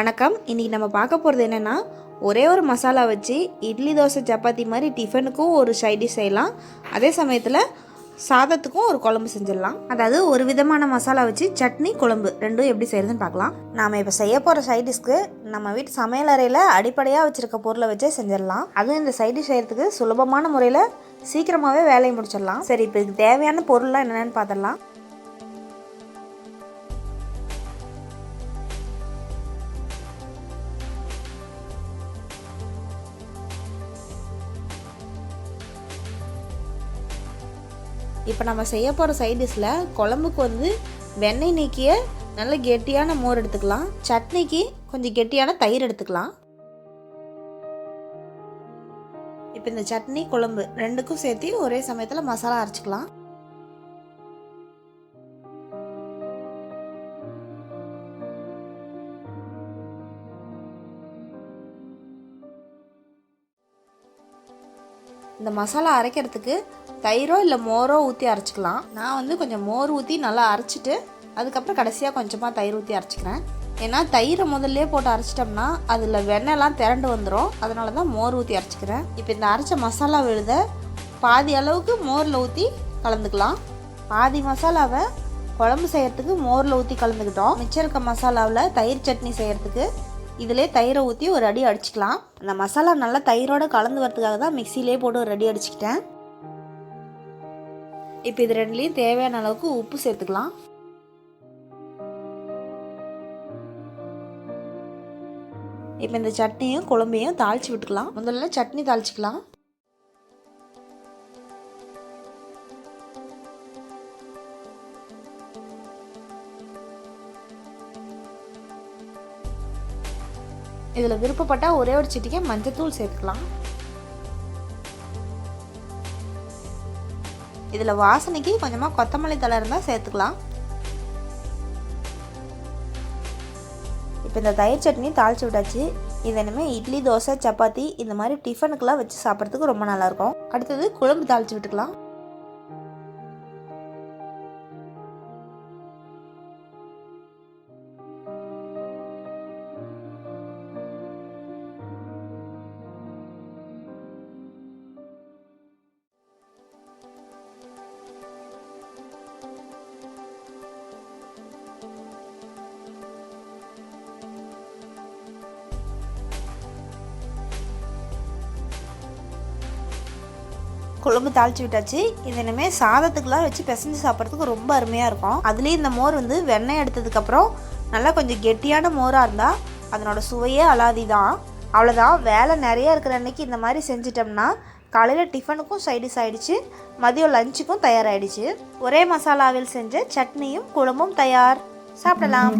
வணக்கம். இன்றைக்கி நம்ம பார்க்க போகிறது என்னென்னா, ஒரே ஒரு மசாலா வச்சு இட்லி தோசை சப்பாத்தி மாதிரி டிஃபனுக்கும் ஒரு சைடிஷ் செய்யலாம். அதே சமயத்தில் சாதத்துக்கும் ஒரு குழம்பு செஞ்சிடலாம். அதாவது ஒரு விதமான மசாலா வச்சு சட்னி குழம்பு ரெண்டும் எப்படி செய்கிறதுன்னு பார்க்கலாம். நாம் இப்போ செய்ய போகிற சைடிஷ்க்கு நம்ம வீட்டு சமையலறையில் அடிப்படையாக வச்சுருக்க பொருளை வச்சே செஞ்சிடலாம். அதுவும் இந்த சைடிஷ் செய்கிறதுக்கு சுலபமான முறையில் சீக்கிரமாகவே வேலையை முடிச்சிடலாம். சரி, இப்போ இதுக்கு தேவையான பொருள்லாம் என்னென்னு பார்த்துடலாம். இப்போ நம்ம செய்ய போகிற சைடிஷில் குழம்புக்கு வெண்ணெய் நீக்கிய நல்ல கெட்டியான மோர் எடுத்துக்கலாம். சட்னிக்கு கொஞ்சம் கெட்டியான தயிர் எடுத்துக்கலாம். இப்போ இந்த சட்னி குழம்பு ரெண்டுக்கும் சேர்த்து ஒரே சமயத்தில் மசாலா அரைச்சிக்கலாம். இந்த மசாலா அரைக்கிறதுக்கு தயிரோ இல்லை மோரோ ஊற்றி அரைச்சிக்கலாம். நான் கொஞ்சம் மோர் ஊற்றி நல்லா அரைச்சிட்டு அதுக்கப்புறம் கடைசியாக கொஞ்சமாக தயிர் ஊற்றி அரைச்சிக்கிறேன். ஏன்னா தயிரை முதல்ல போட்டு அரைச்சிட்டோம்னா அதில் வெண்ணெய்லாம் திரண்டு வந்துடும். அதனால தான் மோர் ஊற்றி அரைச்சிக்கிறேன். இப்போ இந்த அரைச்ச மசாலா விழுத பாதி அளவுக்கு மோரில் ஊற்றி கலந்துக்கலாம். பாதி மசாலாவை குழம்பு செய்கிறதுக்கு மோரில் ஊற்றி கலந்துக்கிட்டோம். மிச்சம் இருக்க மசாலாவில் தயிர் சட்னி செய்கிறதுக்கு இதிலே தயிரை ஊற்றி ஒரு அடி அடிச்சுக்கலாம். அந்த மசாலா நல்லா தயிரோடு கலந்து வரதுக்காக தான் மிக்சிலே போட்டு ஒரு அடி அடிச்சுக்கிட்டேன். இப்போ இது ரெண்டுலேயும் தேவையான அளவுக்கு உப்பு சேர்த்துக்கலாம். இப்போ இந்த சட்னியும் குழம்பையும் தாளித்து விட்டுக்கலாம். முதல்ல சட்னி தாளிச்சிக்கலாம். இதில் விருப்பப்பட்டால் ஒரே ஒரு சிட்டிகை மஞ்சத்தூள் சேர்த்துக்கலாம். இதில் வாசனைக்கு கொஞ்சமாக கொத்தமல்லி தழை இருந்தால் சேர்த்துக்கலாம். இப்போ இந்த தயிர் சட்னி தாளித்து விட்டாச்சு. இது இனிமேல் இட்லி தோசை சப்பாத்தி இந்த மாதிரி டிஃபனுக்கெல்லாம் வச்சு சாப்பிட்றதுக்கு ரொம்ப நல்லாயிருக்கும். அடுத்தது குழம்பு தாளித்து விட்டுக்கலாம். குழம்பு தாளித்து விட்டாச்சு. இது இனிமேல் சாதத்துக்கெலாம் வச்சு பிசைஞ்சு சாப்பிட்றதுக்கு ரொம்ப அருமையாக இருக்கும். அதுலேயும் இந்த மோர் வெண்ணெய் எடுத்ததுக்கப்புறம் நல்லா கொஞ்சம் கெட்டியான மோராக இருந்தால் அதனோட சுவையே அலாதி தான். அவ்வளோதான், வேலை நிறையா இருக்கிற அன்றைக்கி இந்த மாதிரி செஞ்சிட்டோம்னா காலையில் டிஃபனுக்கும் சைடிஷ் ஆகிடுச்சு, மதியம் லஞ்சுக்கும் தயாராகிடுச்சு. ஒரே மசாலாவில் செஞ்ச சட்னியும் குழம்பும் தயார். சாப்பிடலாம்.